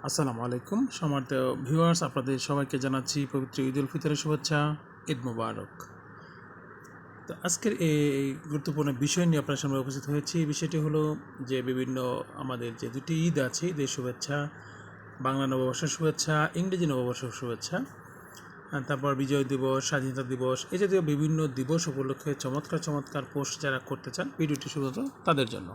আসসালামু আলাইকুম সম্মানিত ভিউয়ার্স, আপনাদের সবাইকে জানাচ্ছি পবিত্র ঈদ উল ফিতরের শুভেচ্ছা। ঈদ মুবারক। তো আজকের এই গুরুত্বপূর্ণ বিষয় নিয়ে আপনার সামনে উপস্থিত হয়েছি। এই বিষয়টি হলো যে বিভিন্ন আমাদের যে দুটি ঈদ আছে, ঈদের শুভেচ্ছা, বাংলা নববর্ষের শুভেচ্ছা, ইংরেজি নববর্ষের শুভেচ্ছা, তারপর বিজয় দিবস, স্বাধীনতা দিবস, এই জাতীয় বিভিন্ন দিবস উপলক্ষে চমৎকার চমৎকার পোস্ট যারা করতে চান, ভিডিওটি শুধুমাত্র তাদের জন্য।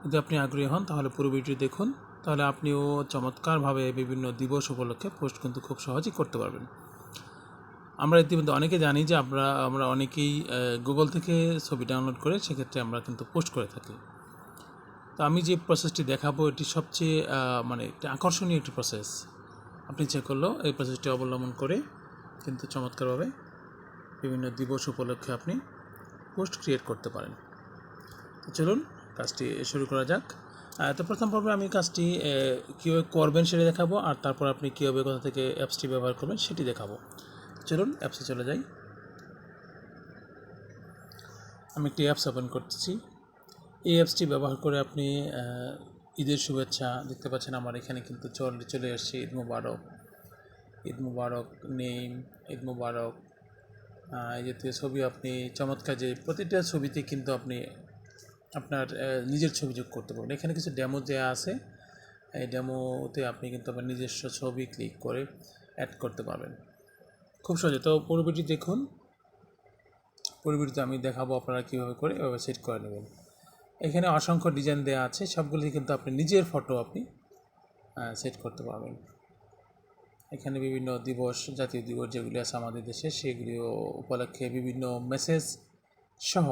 যদি আপনি আগ্রহী হন তাহলে পুরো ভিডিওটি দেখুন, তাহলে আপনিও চমৎকারভাবে বিভিন্ন দিবস উপলক্ষে পোস্ট কিন্তু খুব সহজেই করতে পারবেন। আমরা ইতিমধ্যে অনেকে জানি যে আমরা অনেকেই গুগল থেকে ছবি ডাউনলোড করে সেক্ষেত্রে আমরা কিন্তু পোস্ট করে থাকি। তো আমি যে প্রসেসটি দেখাবো এটি সবচেয়ে একটি আকর্ষণীয় একটি প্রসেস। আপনি চেক করলেও এই প্রসেসটি অবলম্বন করে কিন্তু চমৎকারভাবে বিভিন্ন দিবস উপলক্ষে আপনি পোস্ট ক্রিয়েট করতে পারেন। তো চলুন কাজটি শুরু করা যাক। তো প্রথম পর্বে আমি কাজটি কীভাবে করবেন সেটি দেখাবো, আর তারপর আপনি কীভাবে কোথা থেকে অ্যাপসটি ব্যবহার করবেন সেটি দেখাবো। চলুন অ্যাপসে চলে যাই। আমি একটি অ্যাপস ওপেন করতেছি। এই অ্যাপসটি ব্যবহার করে আপনি ঈদের শুভেচ্ছা দেখতে পাচ্ছেন। আমার এখানে কিন্তু চলে আসছে ঈদ মুবারক, ঈদ মুবারক নেম, ঈদ মুবারক, এই জাতীয় ছবি আপনি চমৎকার, যে প্রতিটা ছবিতে কিন্তু আপনি আপনার নিজের ছবি যোগ করতে পারবেন। এখানে কিছু ডেমো দেওয়া আছে, এই ডেমোতে আপনি কিন্তু আপনার নিজস্ব ছবি ক্লিক করে অ্যাড করতে পারবেন খুব সহজে। তো পূর্বটি দেখুন, পূর্বটিতে আমি দেখাবো আপনারা কীভাবে করে এভাবে সেট করে নেবেন। এখানে অসংখ্য ডিজাইন দেওয়া আছে, সবগুলি কিন্তু আপনি নিজের ফটো আপনি সেট করতে পারবেন। এখানে বিভিন্ন দিবস, জাতীয় দিবস যেগুলি আছে আমাদের দেশে, সেগুলিও উপলক্ষে বিভিন্ন মেসেজ সহ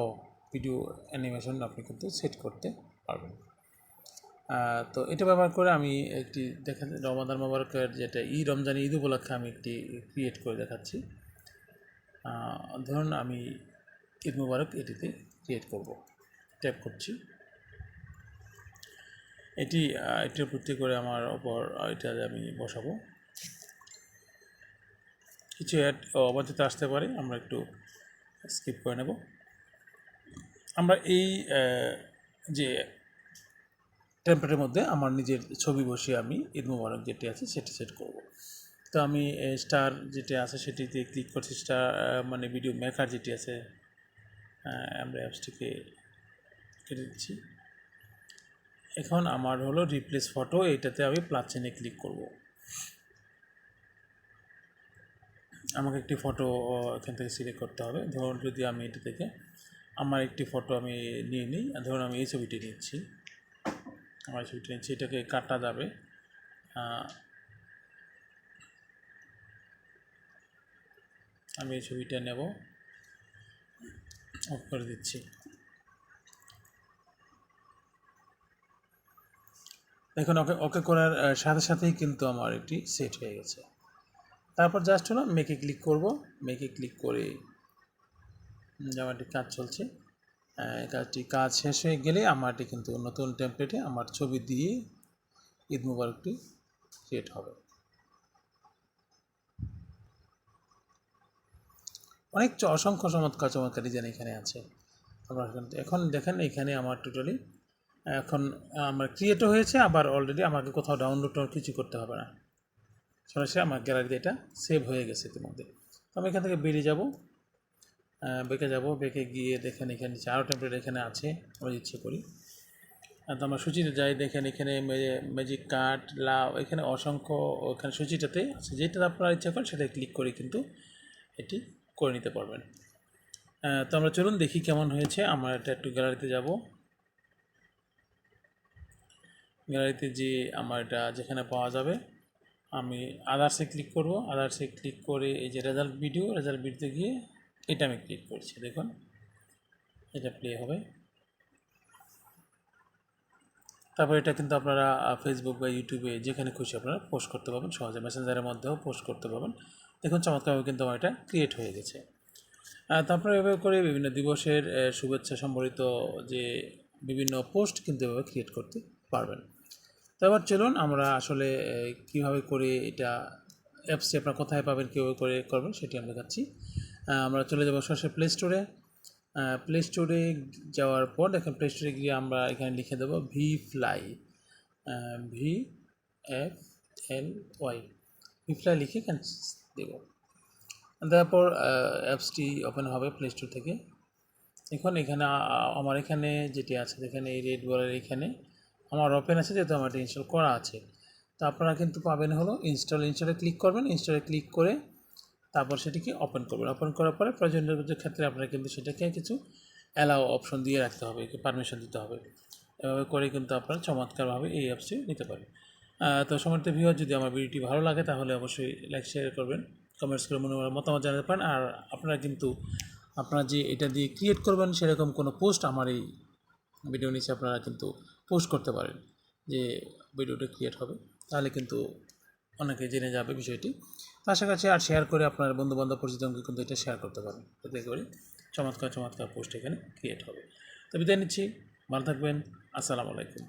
ভিডিও অ্যানিমেশন আপনি কিন্তু সেট করতে পারবেন। তো এটা ব্যবহার করে আমি একটি রমাদান মোবারকের যেটা রমজান ঈদ উপলক্ষে আমি একটি ক্রিয়েট করে দেখাচ্ছি। ধরুন আমি ঈদ মুবারক এটিতে ক্রিয়েট করব, ট্যাপ করছি। এটির প্রতি করে আমার ওপর এটা আমি বসাবো। কিছু অ্যাড অবাধিত আসতে পারে, আমরা একটু স্কিপ করে নেব। আমরা এই যে টেমপ্লেটের মধ্যে আমার নিজের ছবি বসিয়ে আমি ঈদ মুবারক যেটি আছে সেটি সেট করব। তো আমি স্টার যেটি আছে সেটিতে ক্লিক করছি। স্টার ভিডিও মেকার যেটি আছে, আমরা অ্যাপসটিকে কেটে দিচ্ছি। এখন আমার হলো রিপ্লেস ফটো, এইটাতে আমি প্লাস চিহ্নে ক্লিক করব। আমাকে একটি ফটো এখান থেকে সিলেক্ট করতে হবে। ধরুন যদি আমি এটা থেকে আমার একটি ফটো আমি নিয়ে নিই, ধরুন আমি এই ছবিটি নিচ্ছি, আমার ছবিটি নিচ্ছি, এটাকে কাটা যাবে। আমি এই ছবিটা নেব, অফ করে দিচ্ছি। এখন ওকে করার সাথে সাথেই কিন্তু আমার এটি সেট হয়ে গেছে। তারপর জাস্ট হলো মেকে ক্লিক করব। মেকে ক্লিক করে জামাটি কাজ চলছে, কাজ শেষ হয়ে গেলে আমারটি কিন্তু নতুন টেমপ্লেটে আমার ছবি দিয়ে ঈদ মুবারকটি ক্রিয়েট হবে। অনেক অসংখ্য চমৎকার ডিজাইন এখানে আছে। এখন দেখেন এখানে আমার টোটালি এখন আমার ক্রিয়েটও হয়েছে, আবার অলরেডি আমাকে কোথাও ডাউনলোড কিছু করতে হবে না, সরাসরি আমার গ্যালারিতে এটা সেভ হয়ে গেছে ইতিমধ্যে। তো আমি এখান থেকে বেরিয়ে যাব, বেঁকে গিয়ে দেখেন এখানে আরও টেমপ্লেট এখানে আছে, আমি ইচ্ছে করি। তো আমরা সূচিতে যাই, দেখেন এখানে ম্যাজিক কার্ড, লাভ, এখানে অসংখ্য ওখানে সূচিটাতে আছে, যেটা আপনারা ইচ্ছা করেন সেটা ক্লিক করে কিন্তু এটি করে নিতে পারবেন। তো আমরা চলুন দেখি কেমন হয়েছে। আমরা এটা একটু গ্যালারিতে যাব। গ্যালারিতে যে আমার এটা যেখানে পাওয়া যাবে, আমি আদার্সে ক্লিক করব। আদার্সে ক্লিক করে এই যে রেজাল্ট ভিডিওতে গিয়ে এটা আমি ক্লিক করছি। দেখুন এটা প্লে হবে। তারপর এটা কিন্তু আপনারা ফেসবুক বা ইউটিউবে যেখানে খুশি আপনারা পোস্ট করতে পারবেন, সহজে মেসেঞ্জারের মধ্যেও পোস্ট করতে পারবেন। দেখুন চমৎকারভাবে কিন্তু আমার এটা ক্রিয়েট হয়ে গেছে। তারপরে এভাবে করে বিভিন্ন দিবসের শুভেচ্ছা সম্বলিত যে বিভিন্ন পোস্ট কিন্তু এভাবে ক্রিয়েট করতে পারবেন। তো এবার চলুন আমরা আসলে কীভাবে করে এটা অ্যাপসটি আপনারা কোথায় পাবেন, কীভাবে করে করবেন সেটি আমি দেখাচ্ছি। আমরা চলে যাব সরাসরি প্লে স্টোরে। প্লে স্টোরে যাওয়ার পর দেখেন, প্লে স্টোরে গিয়ে আমরা এখানে লিখে দেবো VFly, VFLY, FLY ফিফলাই লিখে দেব। তারপর অ্যাপসটি ওপেন হবে প্লে স্টোর থেকে। এখন এখানে আমার এখানে যেটি আছে এখানে এই রেড বলের এখানে আমার ওপেন আছে, যেহেতু আমার এটা ইনস্টল করা আছে। তো আপনারা কিন্তু পাবেন হলো ইনস্টলে ক্লিক করবেন, ইনস্টলে ক্লিক করে তারপর সেটিকে ওপেন করবেন। ওপেন করার পরে প্রয়োজনীয় ক্ষেত্রে আপনারা কিন্তু সেটাকে কিছু অ্যালাউ অপশন দিয়ে রাখতে হবে, পারমিশন দিতে হবে। এভাবে করে কিন্তু আপনারা চমৎকারভাবে এই অ্যাপসটি নিতে পারেন। তো সম্মানিত ভিউয়ার, যদি আমার ভিডিওটি ভালো লাগে তাহলে অবশ্যই লাইক শেয়ার করবেন, কমেন্টস করে মতামত জানাতে পারেন। আর আপনারা কিন্তু আপনারা যে এটা দিয়ে ক্রিয়েট করবেন সেরকম কোনো পোস্ট আমার এই ভিডিও নিচে আপনারা কিন্তু পোস্ট করতে পারেন যে ভিডিওটা ক্রিয়েট হবে, তাহলে কিন্তু অনেকে জেনে যাবে বিষয়টি। তো আশা করছি আর শেয়ার করে আপনার বন্ধুবান্ধব পরিচিতকে কিন্তু এটা শেয়ার করতে পারেন, এতে করে চমৎকার পোস্ট এখানে ক্রিয়েট হবে। তো বিদায় নিচ্ছি, ভালো থাকবেন, আসসালামু আলাইকুম।